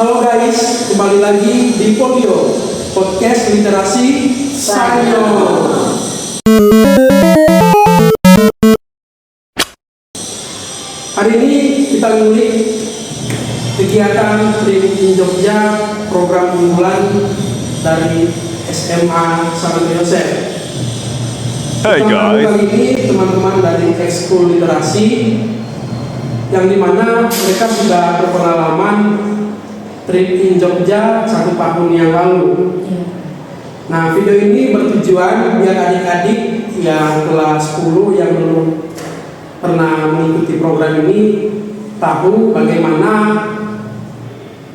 Halo guys, kembali lagi di Podio Podcast Literasi Sanyo. Hari ini kita ngulik kegiatan Trip in Jogja program unggulan dari SMA Santo Yosef. Hey guys. Kali ini teman-teman dari ekskul literasi yang dimana mereka sudah berpengalaman Trip in Jogja 1 tahun yang lalu. Nah, video ini bertujuan biar adik-adik yang kelas 10 yang belum pernah mengikuti program ini tahu bagaimana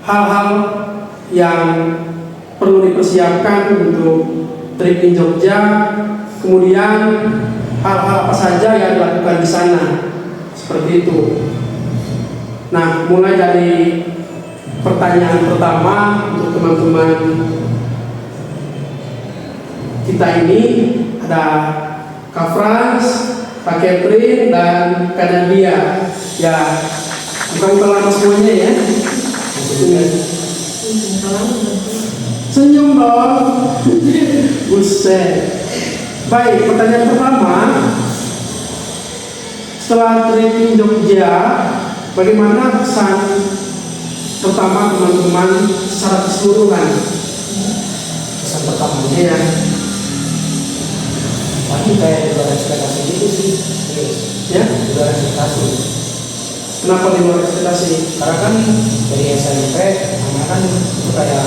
hal-hal yang perlu dipersiapkan untuk Trip in Jogja, kemudian hal-hal apa saja yang dilakukan di sana, seperti itu. Nah, mulai dari pertanyaan pertama untuk teman-teman kita ini ada Kak Frans, Kak Catherine, dan Kak Nadia. Ya, bukan lama semuanya ya. Senyum dong. Buset. Baik, pertanyaan pertama. Setelah Trip in Jogja, bagaimana kesan pertama teman-teman secara keseluruhan? Kesan pertamanya Iya. pasti kayak di luar ekspektasi gitu sih. Ya. Di luar ekspektasi. Kenapa di luar ekspektasi? Karena kan dari SMP namanya kan itu kayak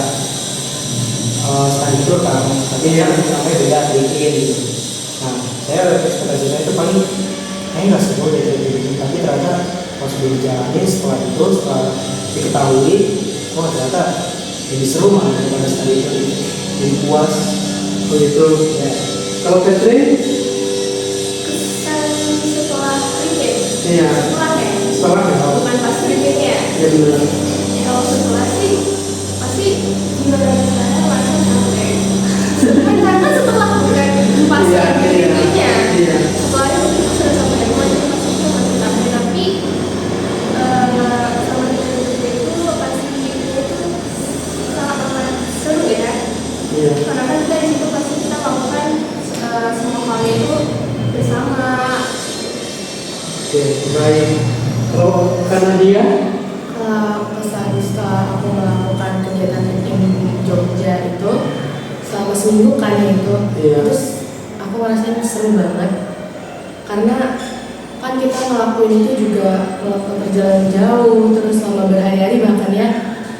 stand tour kan, tapi Iya. kan namanya beda sedikit gitu. Nah, saya ekspektasi saya itu paling kayaknya nggak seru gitu, tapi ternyata pas dijalanin setelah diketahui, oh ternyata lebih seru malah daripada stand tour, lebih puas. Begitu. Ya. Kalau Catherine? Kesan setelah trip ya? Iya. Setelah ya? Setelah ya? Bukan pas trip ya? Ya benar. Ya, kalau setelah sih pasti gimana merasa capek. Kan karena setelah bukan pas Iya, tripnya. iya. Setelahnya mungkin sudah sampai rumah jadi pasti itu masih capek, tapi sama itu pasti itu sangat amat seru ya. Iya. Karena kan kita di situ pasti kita lakukan semua hal itu bersama. Oke, baik. Kalau Kak Nadia? Kesan setelah aku melakukan kegiatan di Jogja itu selama seminggu kan ya itu, Iya. terus aku ngerasain seru banget karena kan kita ngelakuin itu juga melakukan perjalanan jauh, terus selama berhari-hari bahkan ya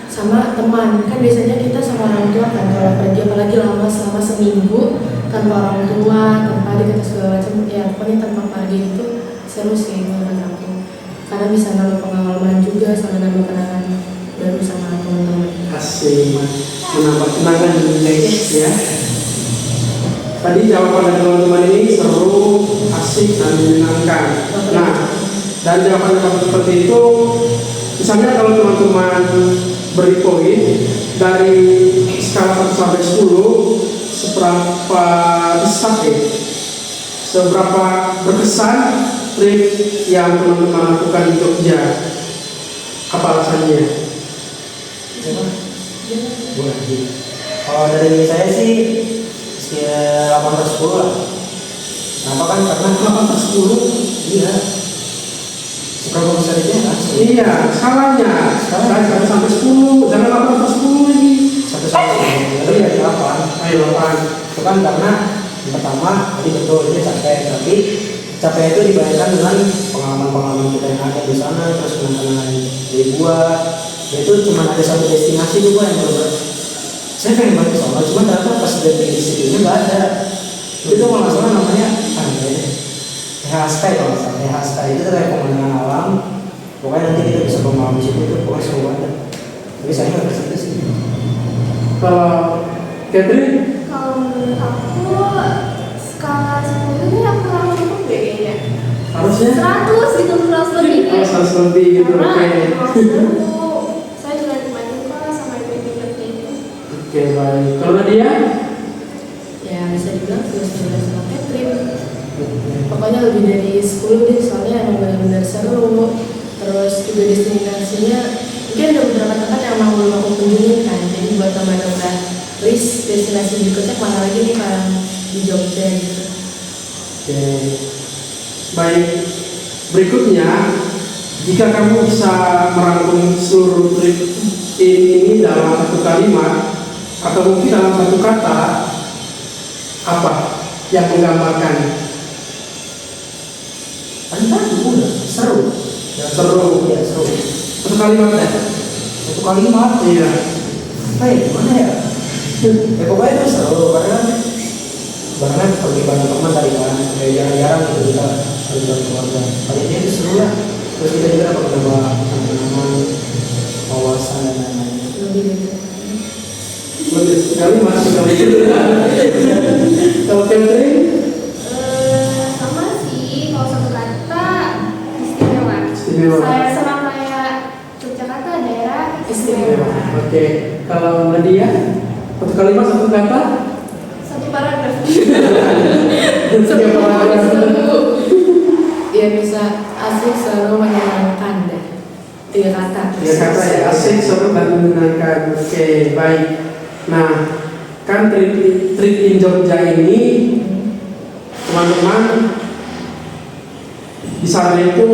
sama teman. Kan biasanya kita sama orang tua kan kalau pergi apalagi lama selama seminggu tanpa orang tua, tanpa adik atau segala macam, ya pokoknya tanpa keluarga itu seru sih menurut aku. Karena bisa nambah pengalaman juga sama nambah kenangan baru sama teman-teman. Asik. Menambah kenangan guys ya. Tadi jawaban dari teman-teman ini seru, asik, dan menyenangkan. Nah, dan jawaban-jawaban seperti itu, misalnya kalau teman-teman beri poin dari skala 1 sampai 10, seberapa besar ya? Seberapa berkesan trip yang teman-teman lakukan di Jogja? Apa alasannya? Boleh. Kalau dari saya sih sekitar 8/10 lah. Kenapa kan? Karena 8/10? iya. Seberapa besar itu ya kan? Iya, skalanya. Dari 1 sampai 10, jangan 8/10 lagi. 1 sampai 10. Jadi dari 8. Ayo 8. Itu kan karena yang pertama tadi betul dia capek, tapi capek itu dibayangkan dengan pengalaman-pengalaman kita yang ada di sana, terus kenangan dari buah. Itu cuma ada satu destinasi juga yang benar. Saya pengen banget ke sana, cuma ternyata pas udah di situ nggak ada. Itu kalau nggak salah namanya Hasta kalau nggak salah. Hasta itu kayak pemandangan alam. Pokoknya nanti kita bisa bermalam di situ, itu pokoknya seru banget. Tapi saya nggak ke situ sih. Kalau Catherine? Kalau menurut aku skala 10 ini aku kurang cukup deh kayaknya. Harusnya 100 gitu, 100 lebih. 100 lebih gitu. Karena Oke. emang seru. Saya juga nikmatin kok sama event-eventnya itu. Oke, baik. Kalau Nadia? Ya bisa dibilang 11 sama Catherine. Pokoknya lebih dari 10 deh, soalnya emang benar-benar seru. Terus juga destinasinya mungkin ada beberapa tempat yang emang belum aku destinasi berikutnya kemana lagi nih kalau di Jogja gitu. Oke. Baik. Berikutnya, jika kamu bisa merangkum seluruh trip ini dalam satu kalimat atau mungkin dalam satu kata, apa yang menggambarkan? Tadi udah seru. Seru. Ya seru. Satu kalimat ya? Satu kalimat. Iya. Apa ya? Gimana ya? Ya pokoknya itu seru karena pergi bareng teman tadi kan, kayak jarang-jarang gitu kita pergi bareng keluarga. Pada dia itu seru lah. Terus kita juga dapat nambah teman-teman, wawasan dan lain-lain. Lebih dari Betul sekali masuk kali itu. Kalau Catherine, Sama sih, kalau satu kata istimewa. Istimewa. Saya sama kayak Yogyakarta daerah Istimewa. istimewa. oke. Kalau Nadia, satu kalimat satu kata. Satu paragraf. Setiap orang ya bisa asik, seru, menyenangkan deh. 3 kata. ya kata ya asik, seru dan menyenangkan. Oke, baik. Nah, kan trip in Jogja ini teman-teman di sana itu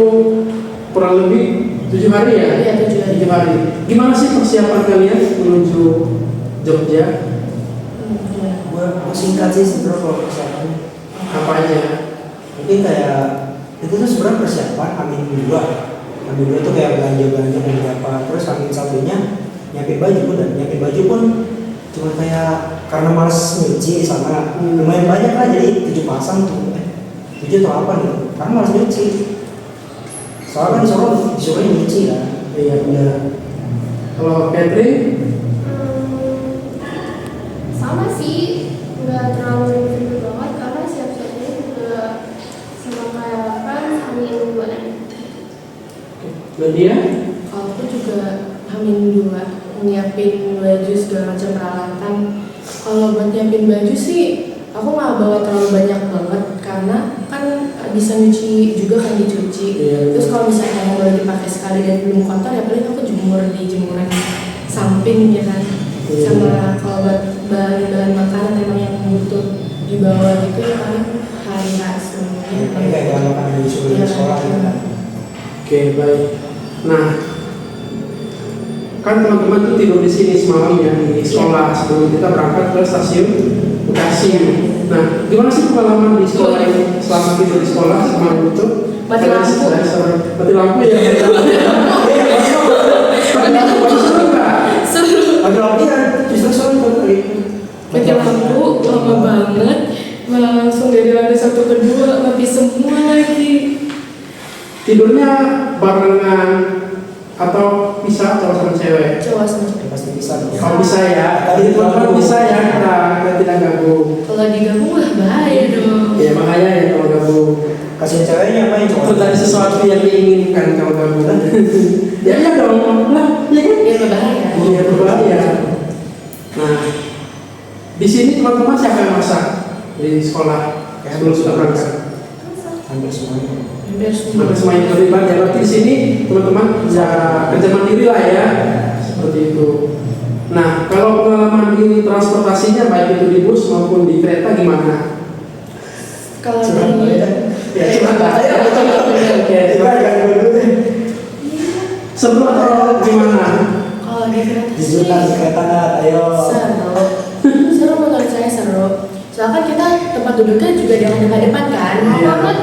kurang lebih 7 hari ya? Iya, 7 hari. 7 hari. Gimana sih persiapan kalian menuju Jogja? Gue singkat sih sebenarnya kalau persiapan. Apa aja? Mungkin kayak itu tuh sebenarnya persiapan Amin 2 itu kayak belanja beberapa. Terus Amin satunya nyiapin baju udah. Nyiapin baju pun cuma kayak karena males nyuci di sana. Lumayan banyak lah, jadi 7 pasang tuh. 7 atau apa gitu. Karena males nyuci. Soalnya kan disuruh nyuci kan. Iya benar. Kalau Catherine, Sama sih, nggak terlalu ribet banget karena siap-siapnya juga sama kayak kan Amin 2 Nadia, Kalau aku juga Hamin 2 nyiapin baju segala macam peralatan. Kalau buat nyiapin baju sih aku nggak bawa terlalu banyak banget karena kan bisa nyuci juga kan dicuci. Iya. Terus kalau misalnya yang baru dipakai sekali dan belum kotor ya paling aku jemur di jemuran samping ya kan. Iya. Sama kalau buat bahan-bahan makanan emang yang butuh dibawa gitu ya paling hari semuanya. Ini kayak kalau makanan disuruh di sekolah gitu kan. oke baik. Nah, kan teman-teman tuh tidur di sini semalam ya di sekolah sebelum kita berangkat ke stasiun Bekasi. Nah, gimana sih pengalaman di sekolah ini selama tidur di sekolah semalam itu? Mati lampu. Mati lampu ya. Mati lampu seru nggak? Seru. Lagi latihan justru soalnya kalau kali itu. Mati lampu lama banget, malah langsung dari lantai 1 ke 2 mati semua lagi. Tidurnya barengan atau pisah cowok sama cewek? Cowok sama cewek. Pasti bisa dong. Kalau bisa ya, jadi teman-teman bisa ya kita tidak gabung. Kalau digabung wah bahaya dong. Ya bahaya ya kalau gabung. Kasihin ceweknya apa yang cowok? Terjadi sesuatu yang diinginkan kalau gabung. Ya iya dong, lah, ya kan? Iya berbahaya. Iya berbahaya. Nah, di sini teman-teman siapa yang masak di sekolah sebelum sudah berangkat? Hampir semuanya. Hampir semua. Maka semuanya terlibat ya. Berarti di sini teman-teman bisa kerja mandiri lah ya, seperti itu. Nah, kalau pengalaman di transportasinya baik itu di bus maupun di kereta gimana? Kalau Curhat di ya. Ya curhat lah. Oke, Coba jangan dulu deh. seru atau gimana? kalau di kereta Jujur sih kan kereta nggak? Ayo. seru menurut saya seru. Soalnya kan kita tempat duduknya juga di depan kan. Iya. banget.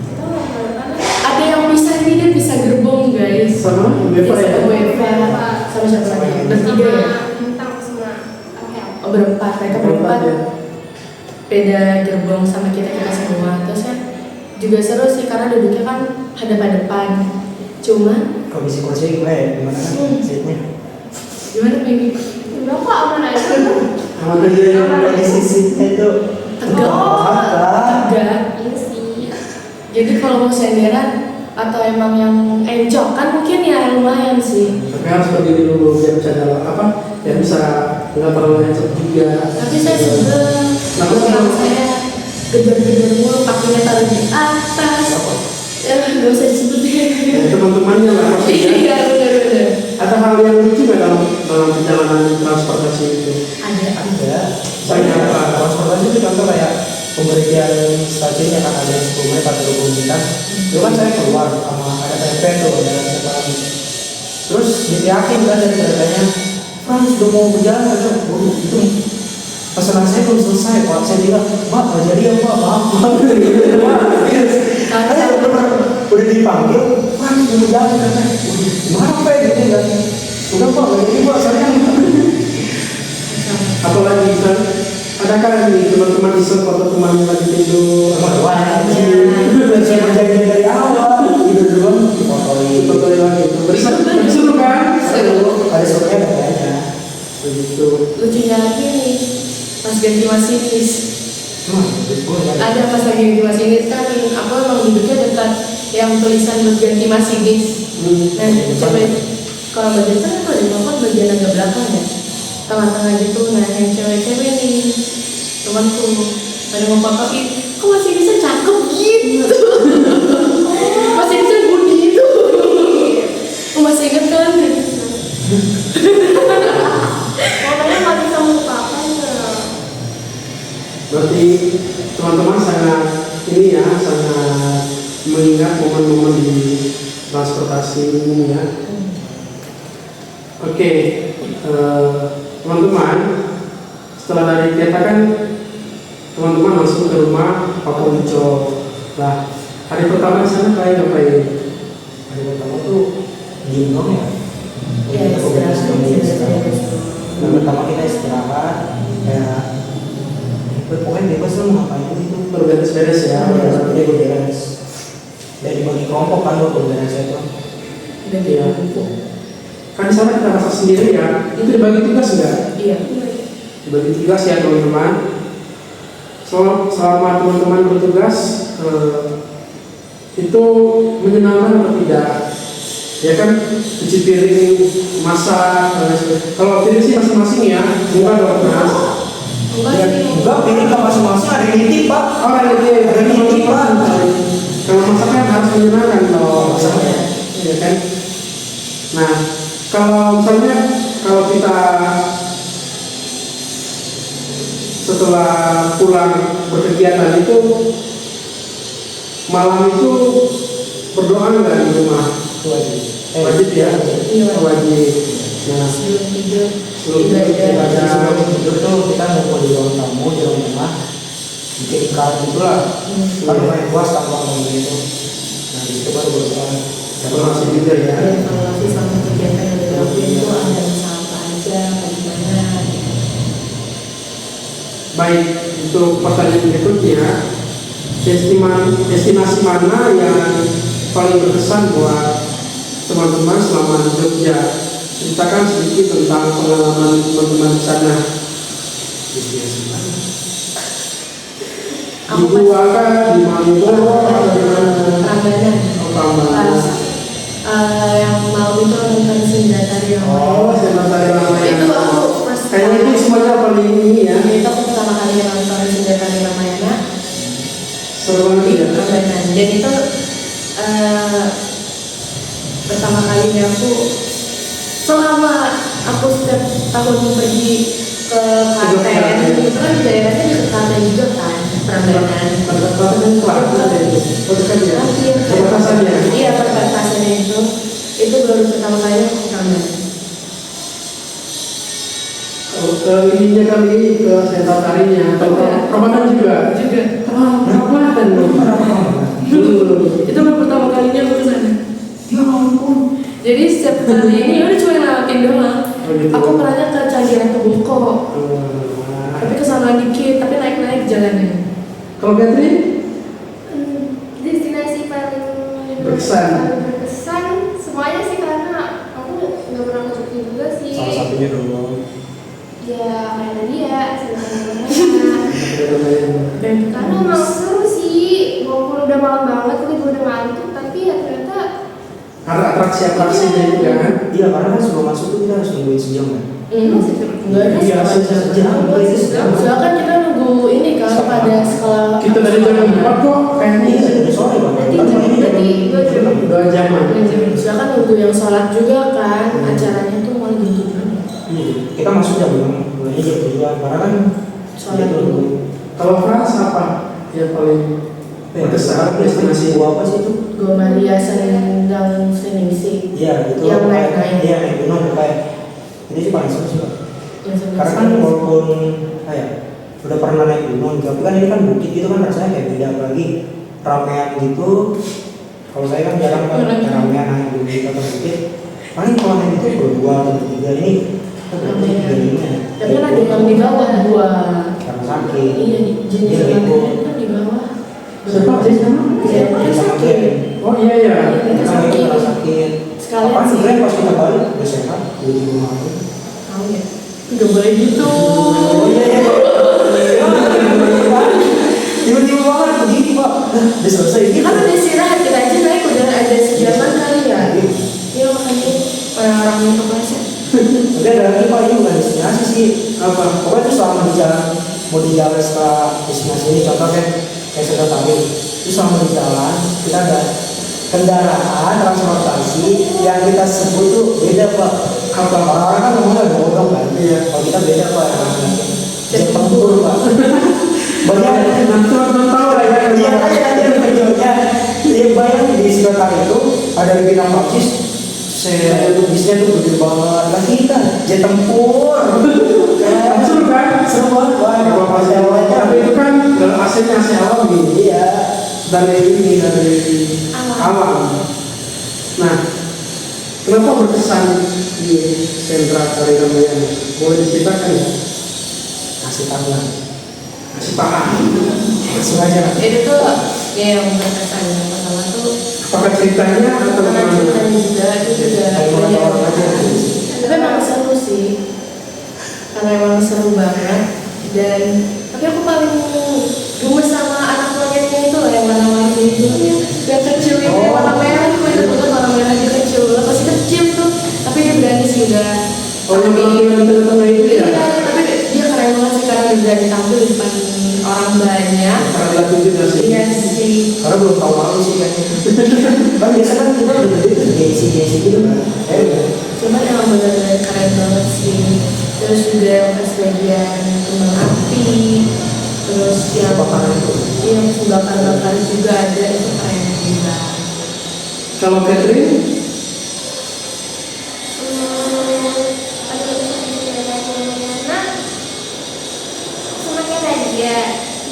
Kita nggak kemana-mana. Ada yang bisa ini dia bisa gerbong guys. Sama UEFA ya? Sama UEFA. Sama siapa lagi? Bertiga ya? Bintang sama Angel. Oh berempat, mereka berempat. ya. Beda gerbong sama kita semua. Terus kan juga seru sih karena duduknya kan hadapan-depan. Cuma Kondisi kursi gimana kan seatnya? gimana Megi? Udah kok aman aja. Aman aja ya. Kondisi seatnya itu Tegak. Tegak. Iya sih. Jadi kalau mau senderan atau emang yang encokan mungkin ya lumayan sih. Tapi harus berdiri dulu biar bisa jalan apa? Biar bisa nggak terlalu encok juga. Tapi saya sebel. Kenapa sih? Kalau saya gejar-gejar mulu, kakinya taruh di atas. Ya nggak usah disebutin. Ya, teman-temannya lah maksudnya. Iya benar-benar. ada hal yang lucu nggak dalam perjalanan transportasi itu? Ada. Saya apa? Transportasi itu contoh kayak pemberhentian stasiunnya kan ada 10 menit atau 20 menit. Itu kan saya keluar sama ada TP tuh, ada separate. Terus diteriakin kan dari keretanya, Frans udah mau berjalan aja. Itu pesanan saya belum selesai, Pak. Saya bilang, Pak, nggak jadi ya, Pak, maaf. Saya udah dipanggil, Pak, udah mau jalan katanya. Gimana, Pak, gitu kan? Udah, Pak, nggak jadi, Pak, saya. Apalagi kan, adakah nih teman-teman iseng foto teman lagi tidur? Wah, saya berjanji dari awal, tidur dulu, difotoin. Foto lagi, seru kan? Ada suratnya kayaknya. Begitu. Lucunya lagi nih, pas ganti masinis. Ada pas lagi ganti masinis kan, aku emang duduknya dekat yang tulisan buat ganti masinis. Nah, coba kalau bagian kan kalau di motor bagian agak belakang ya, tengah-tengah gitu. Nah, yang cewek-cewek nih, temanku pada mau fotoin, kok masinisnya cakep gitu. Masinisnya budi itu. Aku masih inget kan? Pokoknya nggak bisa melupakan ya. Berarti teman-teman sangat ini ya, sangat mengingat momen-momen di transportasi ini ya. Oke, teman-teman, setelah dari kereta kan teman-teman langsung ke rumah Pak Ponco. Nah, hari pertama di sana kalian ngapain? Hari pertama tuh diem dong ya. Ya, istirahat. Yang pertama kita istirahat, kayak pokoknya bebas lah mau ngapain itu. Beres-beres ya. Jadi beres. Dan dibagi kelompok kan buat beres itu. Dan Iya. dia Kan di sana kita masak sendiri ya. Itu dibagi tugas enggak? iya. Dibagi tugas ya teman-teman. Selama teman-teman bertugas itu menyenangkan atau tidak? Ya kan, cuci piring, masak, kalau piring sih masing-masing ya, bukan dong Mas. Enggak sih. Enggak, pilih ke masing-masing ada yang nitip, Pak. Oh ada nitip Pak. Kalau masaknya harus menyenangkan loh masaknya, ya kan. Nah, kalau misalnya kalau kita setelah pulang berkegiatan itu malam itu berdoa nggak di rumah? Wajib ya, wajib. Nah, Sebelum tidur sebelum ibadah. Sebelum tidur tuh kita ngumpul di ruang tamu, di ruang tengah, bikin iklan gitu lah. Kan lumayan puas tanpa ngomong gitu. Nah, di situ baru berdoa. masih juga ya. Evaluasi selama kegiatan yang dilakukan itu ada usaha apa aja, apa gimana. Baik, untuk pertanyaan berikutnya, destinasi mana yang paling berkesan buat teman-teman selama di Jogja? Ceritakan sedikit tentang pengalaman teman-teman di sana. Di Gua kan, di Malioboro, atau di mana? Prambanan. Oh, Prambanan. Pas yang malam itu nonton senjata di Oh, senjata yang itu Ramayana. aku first Kayaknya itu semuanya paling ini ya. itu aku pertama kali nonton senjata di Ramayana Seru banget di ya. Prambanan. Dan itu pertama kalinya aku selama aku setiap tahun pergi ke Klaten itu kan daerahnya dekat Klaten juga kan, Prambanan. Perbatasan Klaten ada itu. Oh, dekat ya. Perbatasannya. Iya, perbatasannya itu baru pertama kali aku ke Prambanan. Oh, ke ininya kali, ke sentra tarinya. Ramadan juga. Ramadan loh. Itu baru pertama kalinya aku ke sana. Ya ampun. Jadi setiap kali ini udah cuma ngelakuin doang. Oh, gitu. Aku pernahnya ke Candi Ratu Boko, tapi kesana dikit, tapi naik-naik jalannya. Kalau Catherine? Destinasi paling Berkesan. semuanya sih, karena aku nggak pernah ke Jogja juga sih. Salah satunya dong. Ya kayak tadi ya, Dan karena emang seru sih, walaupun udah malam banget, kita juga udah ngantuk, tapi ya ternyata Karena atraksi-atraksinya juga kan. Iya, karena kan sebelum masuk tuh kita harus nungguin sejam kan. Enggak ada Iya, sekolah sejam. soalnya kan kita nunggu ini kan pada sekolah Kita dari jam 4 kok kayaknya Iya, dari sore bang. Berarti 2 jam. 2 jaman. soalnya kan nunggu yang sholat juga kan acaranya tuh mau gitu kan Iya, kita masuk jam 6, mulainya jam 7 karena kan Sholat itu dulu. Kalau Frans apa yang paling berkesan destinasi? gua apa sih itu? Gua Maria Sendang Seningsi Iya, itu yang naik-naik Iya, naik gunung kayak ini sih paling seru sih Pak. yang Karena kan walaupun kayak udah pernah naik gunung, tapi kan ini kan bukit gitu kan rasanya kayak beda apalagi ramean gitu. Kalau saya kan jarang kan ramean naik gunung atau bukit. Paling kalau naik itu berdua atau bertiga ini kita berarti tiga lima. tapi kan ada yang di bawah gua Karena sakit. iya jenis Iya, yang itu. kan di bawah Siapa sih sama? iya kan Sama sakit Glenn. Oh iya ya. Kita Karena itu sakit karena sakit. sekalian Apaan sih sebenarnya pas kita balik udah sehat, udah di rumah. tahu ya nggak boleh gitu Oh iya iya. Tiba-tiba banget begini Pak. Udah selesai ya gitu. kan udah istirahat kita aja naik udah ada sejaman kali ya iya makanya orang-orang yang kepleset Tapi ada lagi Pak, ini bukan destinasi sih. Apa? Pokoknya itu selama di jalan, mau di jalan setelah destinasi ini, contoh kayak saya tadi, itu selama di jalan kita ada kendaraan transportasi yang kita sebut tuh beda Pak. Apa orang-orang kan ngomongnya ada bodong kan? Iya. Kalau kita beda Pak, jet tempur Pak. Banyak Nanti orang tahu lah ya. Iya, ada videonya. Dia bayang di sekitar itu ada di bidang Pakis. Saya itu bisnya tuh gede banget. Lah kita jet tempur. Seru kan? Seru banget, Pak. Kalau pas awalnya, tapi itu kan dalam AC-nya AC alam gitu. Iya. Dari ini dari alam. Nah, kenapa berkesan di sentra Sari Ramayana? Boleh diceritakan ya? Kasih tangan. Kasih paham. Langsung aja. itu tuh ya yang berkesan yang pertama tuh Apakah ceritanya atau karena gimana? ceritanya juga itu juga Kayak banyak orang aja. tapi emang seru sih karena emang seru banget dan tapi aku paling gemes sama anak monyetnya itu loh yang warna-warni itu yang kecil itu yang warna merah itu itu bukan warna merah dia kecil banget masih kecil tuh tapi dia berani sih udah Oh, yang penampilan di tengah itu ya? iya tapi dia keren banget sih karena dia berani tampil di depan orang banyak Karena dilatih juga sih. iya sih Karena belum tahu malu sih kayaknya. Kan biasa kan kita udah gede tuh gengsi gitu kan. cuman emang benar-benar keren banget sih terus juga yang pas bagian kembang api terus yang Kebakaran itu. yang bakar-bakar juga ada itu keren juga Kalau Catherine, Semuanya bahagia,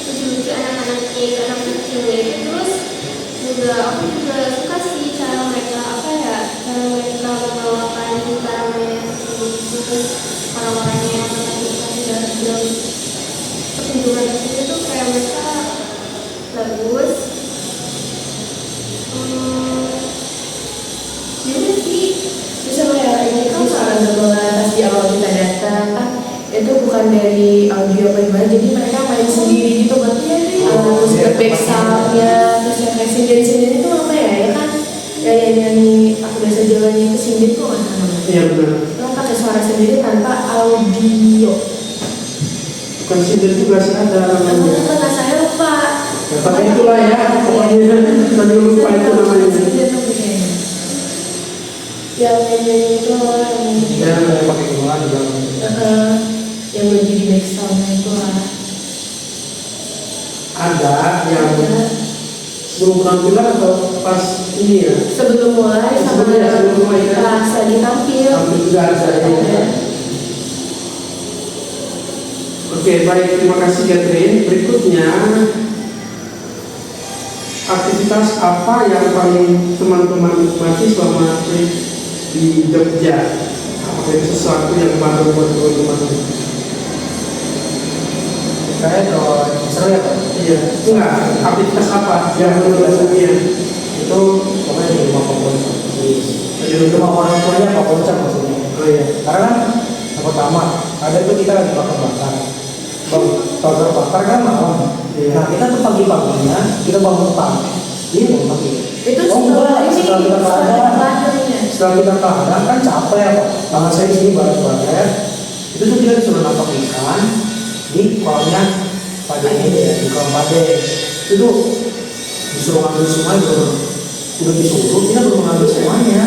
lucu-lucu anak-anaknya itu anak kecilnya itu terus juga aku juga suka sih cara mereka cara mereka membawakan cara mereka terus orang-orangnya yang dalam pertunjukan itu tuh kayak mereka bagus. Jadi sih terus sama ya ini kan soal gamelan pas di awal kita datang kan itu bukan dari audio apa gimana jadi mereka main sendiri gitu kan terus ke back soundnya terus yang kayak sindir-sindir itu apa ya ya kan ya yang nyanyi aku biasa jalannya itu sindir tuh nggak sama iya benar. lo pakai suara sendiri tanpa audio Bukan sindir juga sih ada namanya. apa saya lupa Ya, tapi itulah ya, pokoknya tadi lupa itu namanya. yang nyanyi itu Ya, kayak pakai kemalan di belakang. yang lagi di back soundnya itu lah Ada yang sebelum penampilan atau pas ini ya? sebelum mulai sama Sebelum ya, sebelum mulai kan? pas lagi tampil Tampil juga ada ya. Oke, baik, terima kasih Catherine. Berikutnya aktivitas apa yang paling teman-teman nikmati selama trip di Jogja? Apakah itu sesuatu yang baru buat teman-teman? Kayak kalau seru ya Pak. Iya, enggak. Aktivitas apa yang menurut ya? Itu pokoknya di rumah Pak Ponca. Di rumah orang tuanya Pak Ponca maksudnya. Oh iya. Karena kan yang pertama ada tuh kita lagi bakar-bakar. Bakar kan malam. Iya. Nah kita tuh pagi-paginya kita bangun pagi. Iya bangun pagi. itu Oh, setelah enggak, ini setelah kita setelah keadaan. keadaannya Setelah kita keadaan kan capek ya Pak. Tangan saya di sini baret-baret. tuh dia disuruh nangkap ikan di kolamnya padanya ya, di kolam pade. Itu tuh disuruh ngambil semua, udah disuruh kita belum ngambil semuanya,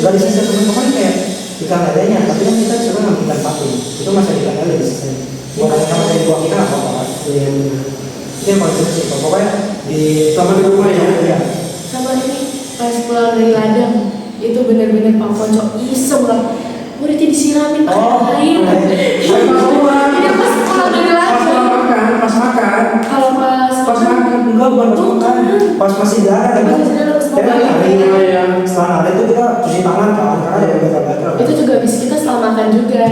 nggak disisa teman teman kayak ikan adanya, tapi kan kita coba ngambil ikan patin itu masih ikan lele di sisa. Bukan sama kayak buah kita apa apa. Itu yang paling sih, pokoknya di Sama di rumah ya. Iya. Sama ini pas pulang dari ladang itu bener-bener Pak Ponco iseng lah, muridnya disiramin pakai air. Saya pas pulang. Iya pas pulang dari ladang. Pas makan. Kalau Pas makan. Enggak, bukan pas makan, pas masih darah Pas masih darah, pas Kita makan. hari Iya. setelah hari itu kita cuci tangan kan, karena ada gatal-gatal. Itu juga habis kita setelah makan juga.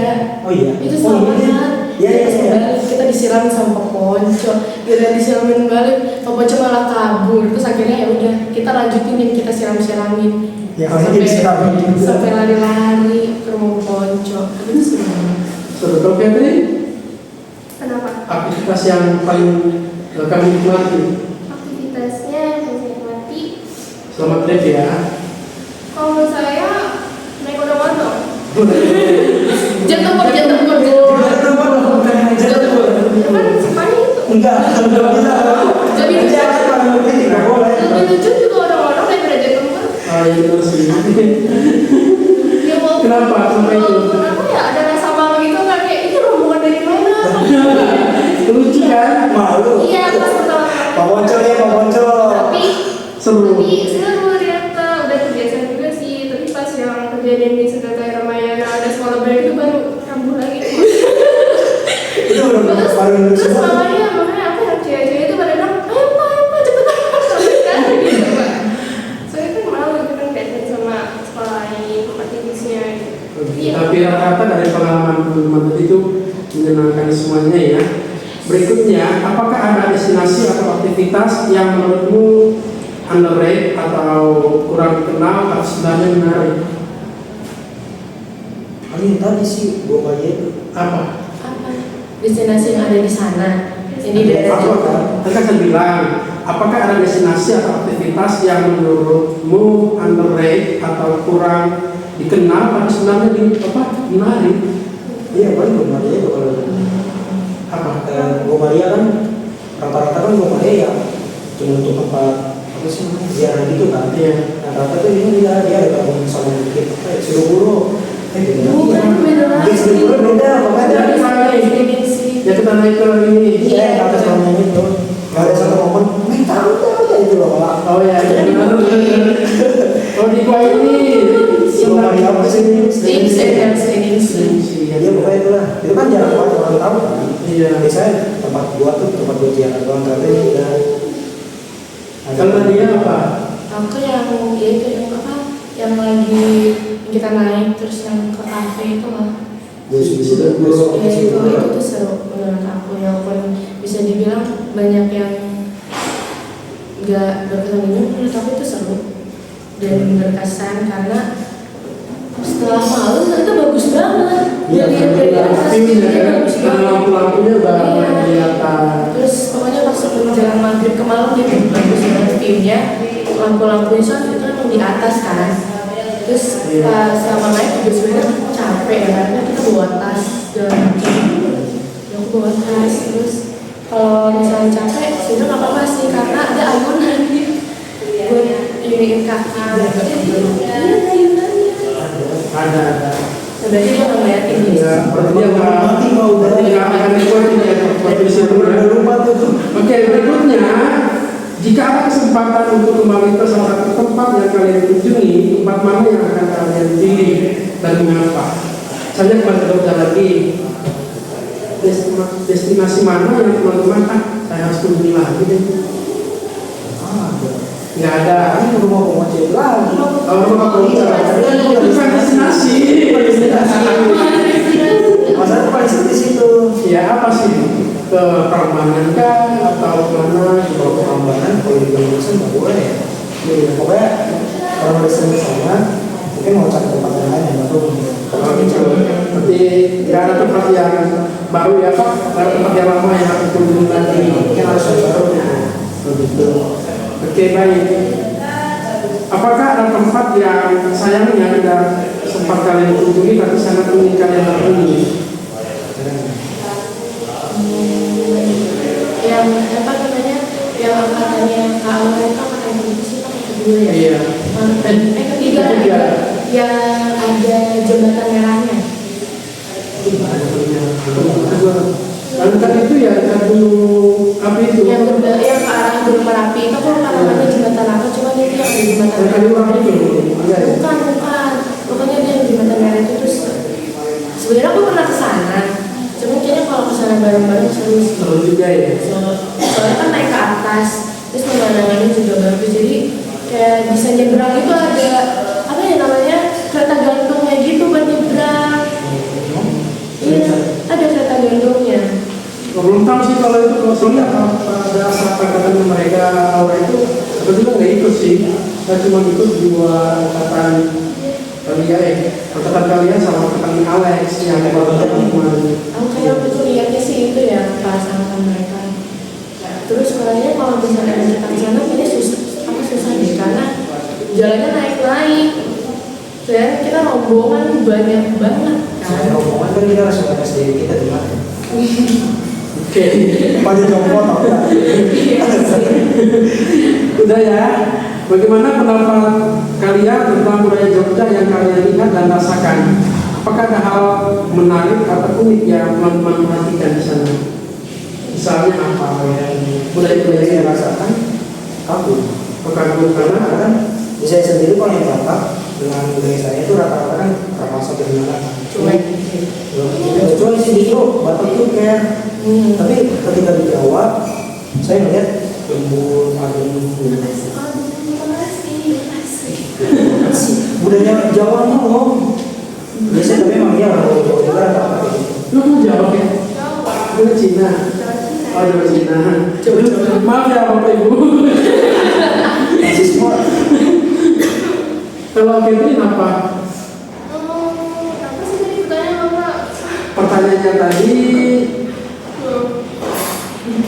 Oh iya. Itu setelah makan. Iya iya iya. Balik, kita disiramin sama Pak Ponco. Kita disiramin balik, Pak Ponco malah kabur. Terus akhirnya ya udah kita lanjutin yang kita siram-siramin. Ya kalau dia disiramin juga. Sampai lari-lari ke rumah Pak Ponco. Itu seru banget. Seru dong Catherine. Kenapa? Aktivitas yang paling kami nikmati. Aktivitasnya yang saya nikmati. Selamat trip ya. Kalau menurut saya naik odong-odong. Jangan tempur. Kan sukanya itu. Enggak bisa. Jadi Jangan paling penting tidak boleh. Lebih lucu juga odong-odong daripada jet tempur. Ah iya benar sih. Ya walaupun Kenapa sampai itu? walaupun apa ya ada rasa malu gitu kan kayak ini rombongan dari mana? Lucu kan? Malu. Iya pas pertama. Pak Ponco ya, Pak Ponco. Tapi Seru. seru ternyata udah terbiasa juga sih. Tapi pas yang kejadian di Sedatai Ramayana ada sekolah baru itu baru kambuh lagi. Itu udah paling lucu Terus banget. makanya apa yang cewek-cewek itu pada bilang ayo pak cepetan sampai sekarang gitu pak. Soalnya kan malu gitu kan kaitan sama sekolah ini aktivisnya gitu. Iya. Tapi rata-rata dari pengalaman teman-teman tadi itu menyenangkan semuanya ya. Berikutnya, apakah ada destinasi atau aktivitas yang menurutmu underrated atau kurang dikenal atau sebenarnya menarik? Ini tadi sih gua aja itu. Apa? apa? Destinasi yang ada di sana. Ini daerah Apa kan? Tadi kan saya bilang, apakah ada destinasi atau aktivitas yang menurutmu underrated atau kurang dikenal tapi sebenarnya menarik? Iya, paling gua aja itu kalau Apa? Gua Maria kan rata-rata kan gua Maria ya cuma untuk tempat apa sih namanya ziarah gitu kan. Iya. Nah rata tuh ini dia ada gabung sama bukit Siroguro. Bukan, beda lagi. Bukit Siroguro beda pokoknya. Ya kita naik ke ini. Iya, yang atas namanya itu. Gak ada satu momen, tahu itu loh Pak. Oh ya, benar. Oh di gua ini. Gua Maria apa sih ini? Iya, Iya pokoknya itulah. Itu kan jarang banget orang tahu kan. Iya. Biasanya tempat gua tuh tempat gua ziarah doang karena ini udah. Kalau dia apa? Aku yang ya itu yang apa? Yang lagi kita naik terus yang ke kafe itu lah. Iya, Ya itu tuh seru menurut aku, yang pun bisa dibilang banyak yang nggak berkesan ini, menurut aku itu seru dan berkesan karena setelah malu itu bagus banget. Iya, Dilihat dari atas itu bagus banget. lampu-lampunya baru Iya. kelihatan. Terus pokoknya pas menjelang maghrib ke malam gitu bagus banget view-nya, lampu-lampu itu kan di atas kan. Terus pas selama naik juga sebenarnya capek ya karena kita bawa tas segala macam. Aku bawa tas terus kalau misalnya capek sudah nggak apa-apa sih karena ada ayunan buat iniin kaki. Iya ayunannya. Ada. Berarti dia nggak ngeliatin Ya, gitu. berarti dia mati mau udah. berarti nggak akan nikmatin ya waktu di situ ya. lupa tuh. Oke, berikutnya, jika ada kesempatan untuk kembali ke salah satu tempat yang kalian kunjungi, tempat mana yang akan kalian pilih dan mengapa? Saya kepada dokter lagi, destinasi mana yang teman-teman saya harus kunjungi lagi deh. Nggak ada. Ini rumah pemonceng lagi. Kalau rumah pemonceng, itu kan destinasi. Masalah paling seru di situ. Ya apa sih? Ke Prambanan kah atau mana? Kalau ke Prambanan, kalau di Prambanan nggak boleh ya. Pokoknya kalau ada sering sana, mungkin mau cari tempat yang lain yang baru. Oh gitu. Berarti nggak ada tempat yang baru ya Pak? Nggak ada tempat yang lama yang aku kunjungi lagi. Mungkin harus yang baru. Oh gitu. Oke baik. Apakah ada tempat yang sayangnya tidak sempat kalian kunjungi tapi sangat ingin kalian kunjungi? Lalu kan itu ya dekat gunung apa itu? yang ke arah Gunung Merapi itu kan namanya jembatan apa? Cuma dia yang di jembatan Yang kali orang itu, iya ya. bukan pokoknya dia yang jembatan merah itu terus sebenarnya aku pernah kesana cuma kayaknya kalau kesana bareng-bareng seru sih. Seru juga ya. Soalnya kan naik ke atas terus pemandangannya juga bagus jadi kayak bisa nyebrang itu ada apa ya namanya kereta gantung kayak gitu buat nyebrang. Iya ada kereta gantungnya. Belum tahu sih kalau itu, kalau soalnya pada saat angkatan mereka awal itu sebetulnya nggak ikut sih. Saya cuma ikut 2 angkatan angkatan kalian sama angkatan Alex yang kemarin. Aku kayak waktu itu lihatnya sih itu ya pas angkatan mereka. Terus soalnya kalau misalnya kita ke sana kayaknya susah deh karena jalannya naik-naik. Dan kita rombongan banyak banget kan. Rombongan kan kita langsung ke SD kita di mana? Oke, Pada jompo atau enggak? Iya sih. udah ya. Bagaimana pendapat kalian tentang budaya Jogja yang kalian lihat dan rasakan? Apakah ada hal menarik atau unik yang teman-teman perhatikan di sana? Misalnya apa yang budaya-budaya yang rasakan? Kagum. Kagum karena Saya sendiri kalau yang Batak dengan budaya saya itu rata-rata kan termasuk kebenaran. Kecuali sih di Batak tuh kayak tapi ketika di Jawa saya melihat lembut, adem, budaya Jawa ngomong. Biasanya tapi memang dia orang Jawa juga rata-rata gitu. lu mau jawab ya? Lu Cina. Oh, Jawa Cina. Maaf ya Bapak Ibu. Kalau Catherine apa? Apa sih tadi pertanyaan Bapak? Pertanyaannya tadi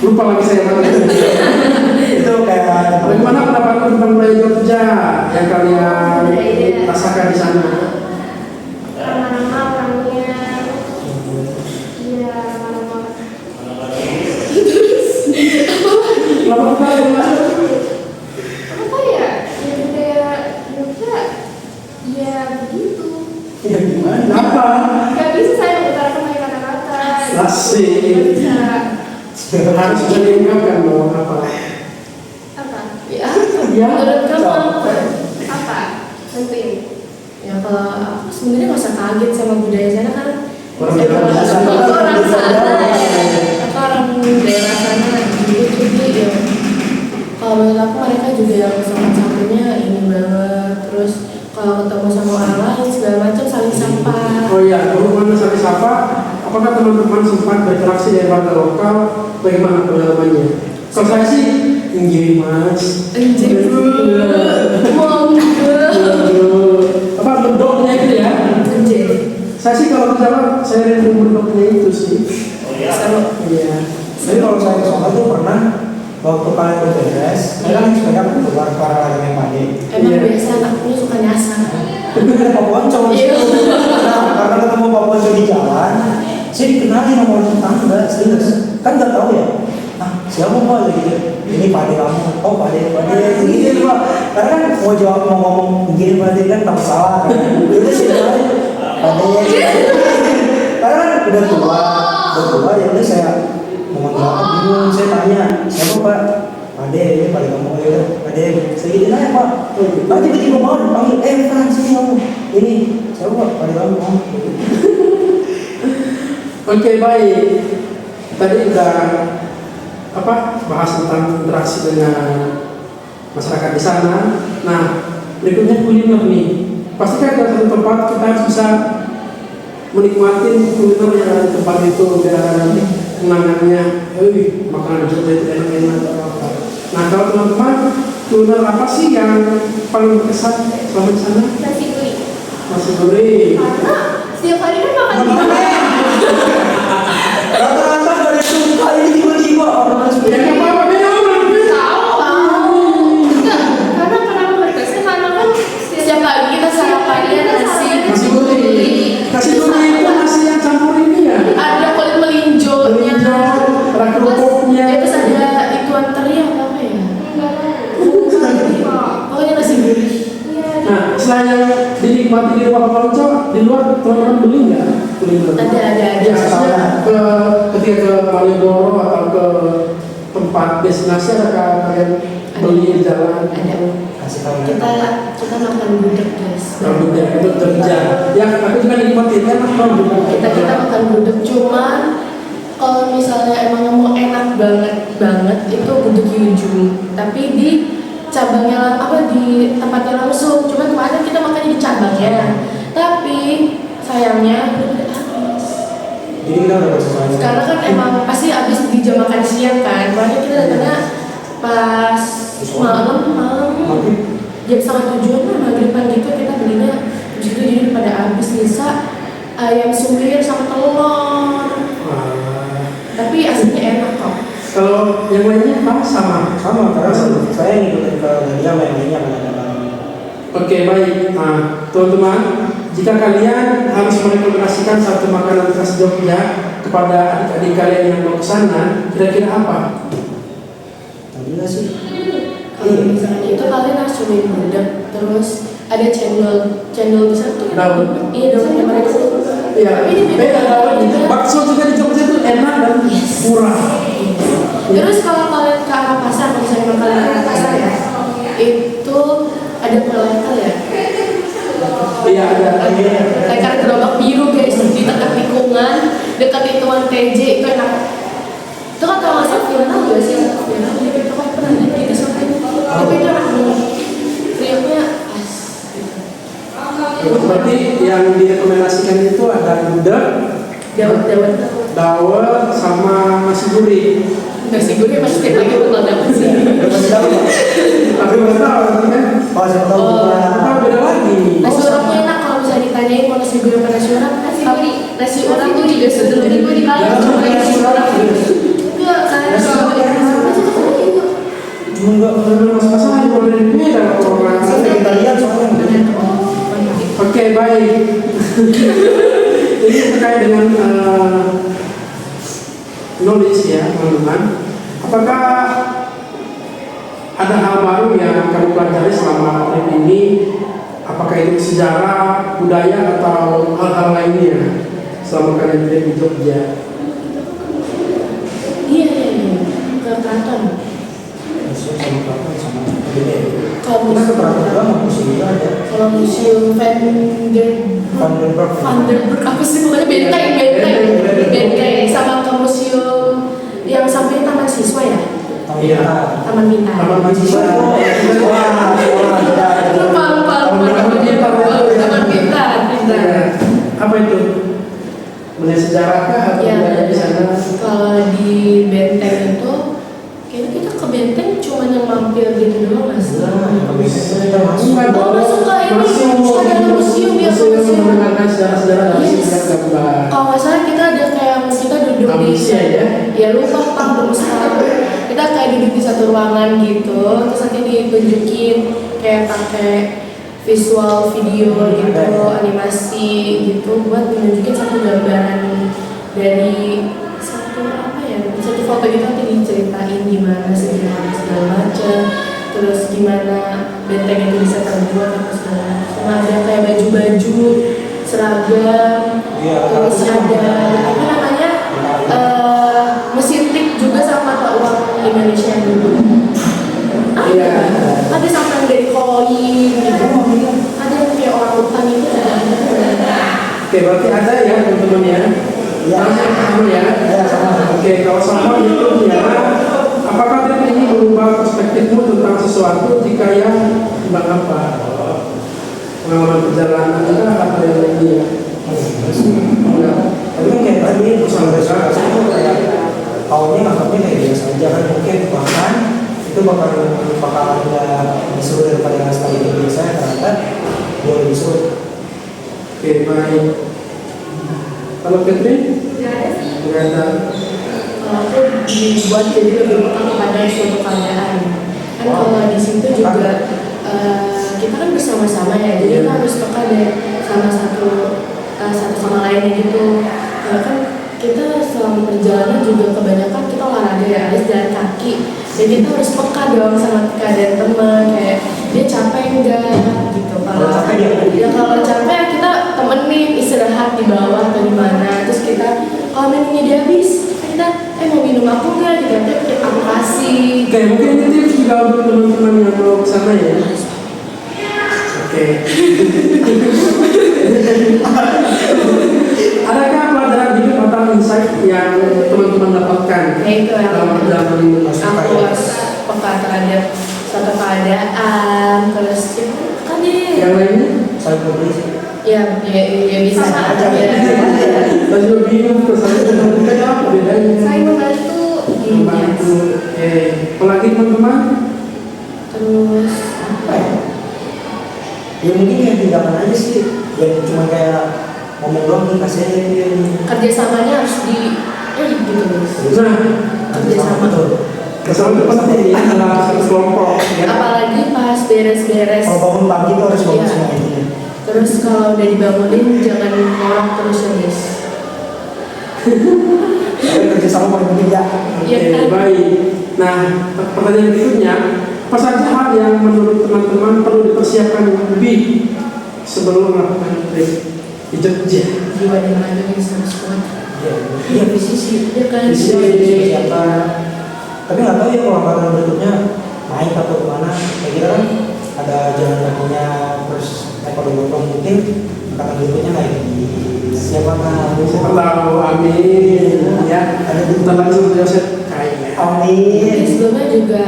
lupa lagi saya Itu kayak bagaimana pendapat tentang budaya Jogja yang kalian rasakan di sana? Ramah-ramah orangnya. Iya, ramah-ramah. Lama kali Apa ya? Ya budaya Jogja. Ya begitu. ya gimana? apa? Gak bisa saya mengutarakan pakai kata-kata. Asik. Gak bisa. Harus diungkapkan bahwa apa? Apa? Ya, Ya, menurut kamu apa? Apa? Tentuin. Ya kalau aku sebenarnya nggak usah kaget sama budaya sana kan. Orang Saya kalau biasa. aku orang sana, aku orang daerah sana gitu jadi ya. Kalau menurut aku mereka juga yang sangat satunya ini banget. Terus kalau ketemu sama orang lain segala macam saling sapa. Oh iya, berhubungan sampai sapa, apakah teman-teman sempat berinteraksi dengan warga lokal? Bagaimana pengalamannya? Kalau saya sih, enggak mas. Anjir, mau Apa bentuknya itu ya? anjir. Saya sih kalau ke jalan, saya lihat bentuknya itu sih. Iya. Jadi kalau saya ke sana tuh pernah waktu kalian berberes, saya kan sepeda keluar ke arah lagi pagi. Emang biasa anaknya suka nyasar. Tapi ada Pak Ponco di Iya. situ. Nah, karena ketemu Pak Ponco di jalan, saya dikenalin sama orang tetangga, serius. Kan nggak tahu ya. Ah, siapa Pak gitu? Ini Pak Ade kamu. Oh Pak Ade, gitu Pak. Karena kan mau jawab mau ngomong gini Pak Ade kan takut salah. Kan? Itu sih Pak Ade. Karena kan udah tua ya udah saya mau ngomong apa bingung. Saya tanya siapa Pak? Ade, ini Pak Ade kamu ya. Ade, saya gitu nanya Pak. Nanti tiba-tiba mau dipanggil, Fran sini kamu. Ini siapa Pak? Ade kamu. Oke, baik. Tadi udah bahas tentang interaksi dengan masyarakat di sana. Nah, berikutnya kuliner nih. Pastikan di satu tempat kita harus bisa menikmati kuliner yang ada di tempat itu dan kenangannya. Makanan Jogja itu enak-enak. Nah, kalau teman-teman kuliner apa sih yang paling berkesan selama di sana? Nasi gurih. Nasi goreng. Karena setiap hari kan makan gitu. Rata-rata pada suka ini tiba-tiba orang Ya nggak apa-apa, beda orang. Enggak, karena kenapa berkesan? Karena kan Setiap pagi kita sarapannya nasi. Nasi goreng. Nasi goreng itu nasi yang campur ini ya. Ada kulit melinjonya. Ada kerupuknya. Terus ada ituan teri atau apa ya? enggak tahu. Pokoknya nasi gurih. Iya. Nah, selain yang dinikmati di rumah Pak Ponco, di luar teman-teman beli nggak? kuliner? Ada. Ya, maksudnya ketika ke Malioboro atau ke tempat destinasi adakah kalian beli di jalan? Ada. Kasih tahu Kita makan gudeg guys. Rambutnya itu kerja. Ya, aku juga nikmatin kan rambutnya. Kita makan gudeg, cuman kalau misalnya emang mau enak banget itu gudeg Yujum, tapi di cabangnya di tempatnya langsung. Cuman kemarin kita makannya di cabangnya, tapi sayangnya udah habis. jadi kita udah sesuai Karena kan emang pasti habis di jam makan siang kan. Kemarin kita datangnya pas malam jam 6:30 lah, maghriban gitu kita belinya di situ, jadi pada habis. Bisa ayam suwir sama telur, tapi aslinya enak kok. Kalau yang lainnya apa? Sama. karena saya ngikutin ke dia yang lainnya kan ada. Oke, baik. Nah, teman-teman, jika kalian harus merekomendasikan satu makanan khas Jogja kepada adik-adik kalian yang mau ke sana, kira-kira apa? Tadi nggak sih? Kalau misalnya itu kalian harus cobain gudeg, terus ada cendol di satu. Daun. Iya, daunnya mereka tuh. Iya, Tapi ini beda daun. beda. Bakso juga di Jogja tuh enak dan murah. Terus kalau kalian ke arah pasar, kalau misalnya kalian ke arah pasar ya, itu ada pelekel ya. Iya, ada. Lekar gerobak biru guys, di dekat tikungan, dekat hitungan TJ, itu enak. Itu kan kalau nggak salah viral juga sih, viral jadi kita kan pernah lihat gitu sampai. Tapi itu enak banget, kriuknya pas. Berarti yang direkomendasikan itu ada gudeg, dawet, sama nasi gurih. Nasi gurih masih tiap lagi bakal dapet sih. Tapi nggak tahu kan? Oh, saya tahu. Apa beda lagi? Nasi urapnya enak kalau bisa ditanyain mau nasi gurih apa nasi urap. Nasi urap tuh juga sebelum itu di kalah sama nasi urap. Enggak, karena Cuma nggak benar masalah yang boleh beda kalau orang Saya kita lihat soalnya. Oke, baik. Ini terkait dengan knowledge ya, teman-teman. Apakah ada hal baru yang kamu pelajari selama trip ini? Apakah itu sejarah, budaya, atau hal-hal lainnya selama kalian trip di Jogja? iya ke keraton. Sama kapan sama gede. Kalau Kita ke Prabu juga mau musim juga ada. kalau museum Vandenberg apa sih pokoknya benteng sama ke museum yang samping taman siswa ya, Iya. taman Bintang. Taman mahasiswa. Lupa taman Bintang. Apa itu? Melihat sejarah kah atau Ya, budaya di sana? kalau di benteng itu kayaknya kita ke benteng cuma yang mampir gitu doang nggak sih? Oh, masuk ke ini, ada museum ya, museum. mengenalkan sejarah-sejarah dari Yes. singkat gambar. Kalau nggak salah kita ada kayak kita duduk di Amnesia ya? ya lupa Pak, belum sekarang. Kita kayak duduk di satu ruangan gitu, terus nanti ditunjukin kayak pakai visual video gitu, animasi gitu buat menunjukin satu gambaran dari satu foto gitu, nanti diceritain gimana sejarah segala macam, terus gimana benteng itu bisa terbuat apa segala macam. Sama ada kayak baju-baju seragam, terus ada apa namanya mesin tik juga sama mata uang Indonesia yang dulu. Iya. Ada sampai yang dari koin gitu, ada yang kayak orang hutan itu ada. Oke, berarti ada ya teman-teman ya? Iya. Sama ya? Oke, kalau sama itu ya, apakah trip ini berubah perspektifmu tentang sesuatu jika yang tentang apa? Pengalaman perjalanan atau yang lainnya? Enggak. Tapi kan kayak tadi bersama saya kayak tahunnya nganggapnya kayak biasa aja kan, mungkin bahkan itu bakal ada disuruh daripada sekali itu biasa, ternyata dia lebih disuruh. Oke, baik. Kalau Catherine? Nggak ada sih. Enggak ada. Kalau aku dibuat jadi lebih peka kepada suatu keadaan. Kan kalau di situ juga kita kan bersama-sama ya, jadi kita harus peka deh sama satu sama lainnya gitu. Kan kita selama perjalanan juga kebanyakan kita olahraga ya, harus jalan kaki. Jadi kita harus peka dong sama keadaan teman, kayak dia capek enggak gitu. Kalau capek kita nemenin istirahat di bawah atau di mana, terus kita kalau minumnya dia habis kita mau minum aku nggak gitu, nanti aku kasih. Oke, mungkin ini tips juga untuk teman-teman yang mau ke sana ya. Oke. Adakah pelajaran hidup atau insight yang teman-teman dapatkan Ya itu yang dalam perjalanan ini? aku harus peka terhadap suatu keadaan, terus ya, kan dia Yang lainnya? Saya publis. ya bisa Sama aja, ya. Saya juga bingung tuh, saya kayak apa bedanya? Saya membantu Membantu. Oke. Apalagi teman-teman? terus Apa ya? Ya mungkin yang tindakan aja sih, yang cuma kayak ngomong doang nih kasihan kerjasamanya harus di gitu. Nah, Kerjasama. bersama itu pasti ya adalah satu kelompok ya. Apalagi pas beres-beres. Kalau bangun pagi tuh harus bangun Iya. semua intinya. Terus kalau udah dibangunin jangan ngorok terus ya guys. Tapi kerja sama paling penting ya. Iya Oke, kan? baik. Nah, pertanyaan berikutnya, apa saja hal yang menurut teman-teman perlu dipersiapkan lebih sebelum melakukan trip di Jogja? Jiwa dan raga yang harus kuat. Iya visi sih. Iya kan? Visi siapa? Tapi nggak tahu ya kalau angkatan berikutnya naik atau kemana. Kayak kira kan ada jalan kakinya terus naik pada motor mungkin angkatan berikutnya naik di siapa tahu. Siapa tahu, amin. Ya, ada bentar lagi sama Joseph kayaknya. Amin. Sebelumnya juga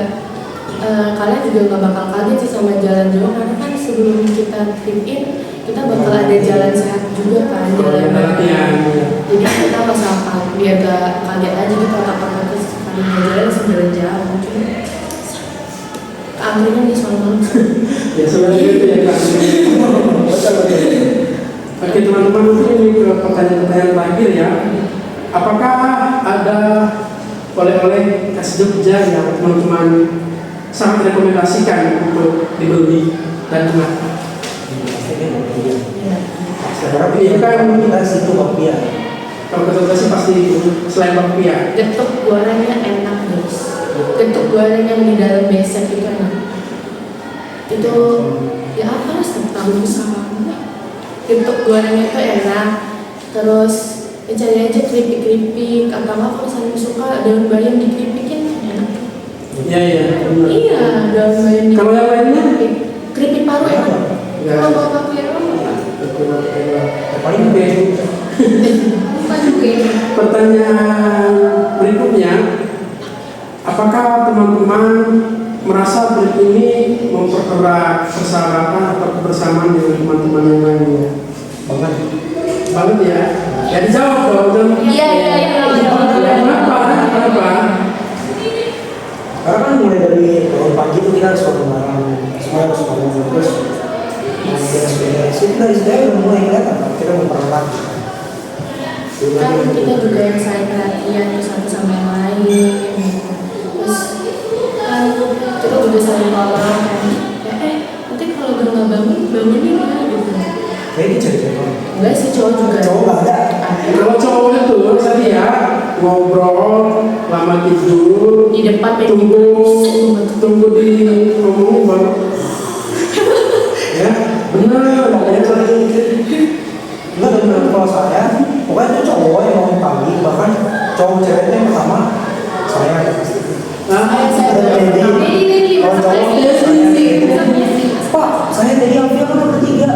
kalian juga nggak bakal kaget sih sama jalan jauh karena kan sebelum kita trip in kita bakal ada jalan sehat juga kan, jalan Iya. jadi kita masalah biar gak kaget aja gitu apa-apa sekali jalan sebenarnya jauh cuma akhirnya di soal malam. Ya sebenarnya itu ya Kak. Oke teman-teman, mungkin ini ke pertanyaan-pertanyaan terakhir ya. Apakah ada oleh-oleh khas Jogja yang teman-teman sangat rekomendasikan untuk dibeli dan dimakan? Tapi ya kan kita situ bakpia. Kalau ke Jogja sih pasti selain bakpia. Getuk gorengnya enak guys, getuk goreng yang di dalam besek itu enak. Itu ya apa tahu sama getuk gorengnya itu enak. Terus ya cari aja keripik-keripik atau apa kalau misalnya suka daun bayam dikeripikin enak. Iya iya. benar. Iya daun bayam Kalau yang lainnya? keripik paru enak. Ya. Kalau bawa baku ya Paling kayak bukan juga ini. Pertanyaan berikutnya, apakah teman-teman merasa trip ini mempererat persahabatan atau kebersamaan dengan teman-teman yang lainnya? banget. Banget ya? Ya dijawab dong. Iya. Kenapa? Karena kan mulai dari bangun pagi itu kita harus bareng-bareng, semua harus bareng-bareng terus beres-beres itu dari sini udah mulai kelihatan kita mempererat. Kan kita juga yang saling perhatian satu sama yang lain. Terus kan kita juga saling tolong kan. Ya nanti kalau gue nggak bangunin ya gitu. Kayaknya cewek-cewek. Enggak sih cowok juga. Cowok nggak ada. Kalau cowok itu tadi ya ngobrol, lama tidur, Di depan tunggu di ngomongin baru. Ya, benar. Pokoknya kalau enggak ada benar kalau saya, pokoknya itu cowok yang mau pagi bahkan cowok cewek itu yang pertama saya Nah, ada Teddy. Kalau cowok Pak, saya Teddy Alfian kan bertiga.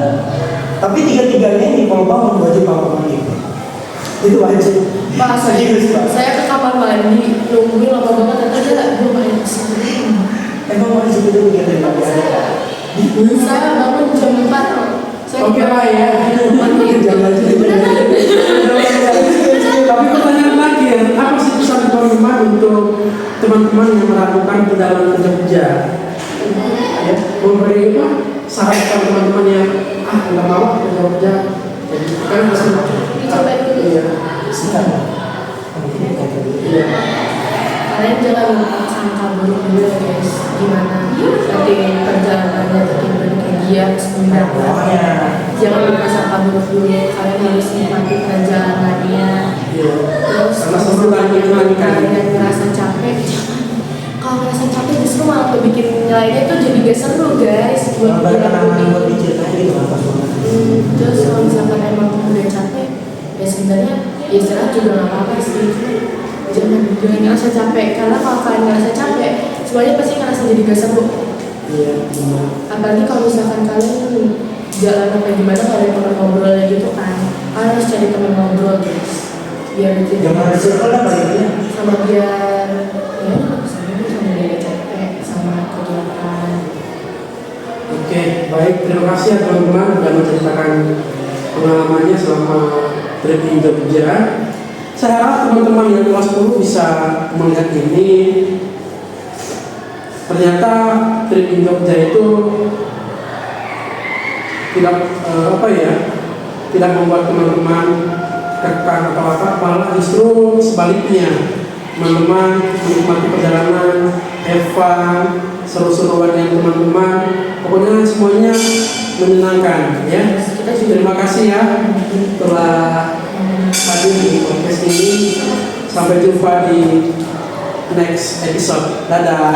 Tapi tiga-tiganya ini kalau bangun wajib bangun mandi. Itu wajib. Pak Serius, Pak. saya ke kamar mandi nungguin lama banget ternyata gue main kesini. Emang wajib itu kegiatan pagi ada. Saya bangun jam 4. Saya oke lah ya. Jangan Tapi pertanyaan terakhir, apa sih pesan teman-teman untuk teman-teman yang melakukan perjalanan ke Jogja? Ya, memberi apa? Sarankan teman-teman yang nggak mau ke Jogja, jadi kan harus Dicoba dulu. Iya. sikat. Iya. Kalian jangan sangka buruk dulu ya guys. Gimana nanti perjalanannya terkini kayak sebenarnya. Jangan berprasangka buruk dulu. Kalian harus nikmati perjalanannya. Iya. Terus Karena seru lagi menyenangkan. kalian ngerasa capek, jangan. Kalau ngerasa capek justru malah bikin nilainya tuh jadi gak seru guys. Buat Kalau balik kenangan buat diceritain gitu kan pas banget. Terus kalau misalkan emang jangan ngerasa capek, karena kalau kalian ngerasa capek semuanya pasti ngerasa jadi gak seru. Iya, benar. Apalagi kalau misalkan kalian jalan apa gimana, kalau ada teman ngobrolnya gitu kan, kalian harus cari teman ngobrol guys, biar itu Jangan ada circle lah kayaknya. sama biar ya sama dia capek sama kegiatan. Oke, baik. Terima kasih ya teman-teman sudah menceritakan pengalamannya selama trip di Jogja. Saya harap teman-teman yang kelas 10 bisa melihat ini. Ternyata trip di Jogja itu tidak tidak membuat teman-teman kekang atau apa, malah justru sebaliknya. Teman-teman menikmati perjalanan, have fun, seru-seruan dengan teman-teman, pokoknya semuanya menyenangkan ya. Terima kasih ya telah hadir di podcast ini. Sampai jumpa di next episode. Dadah.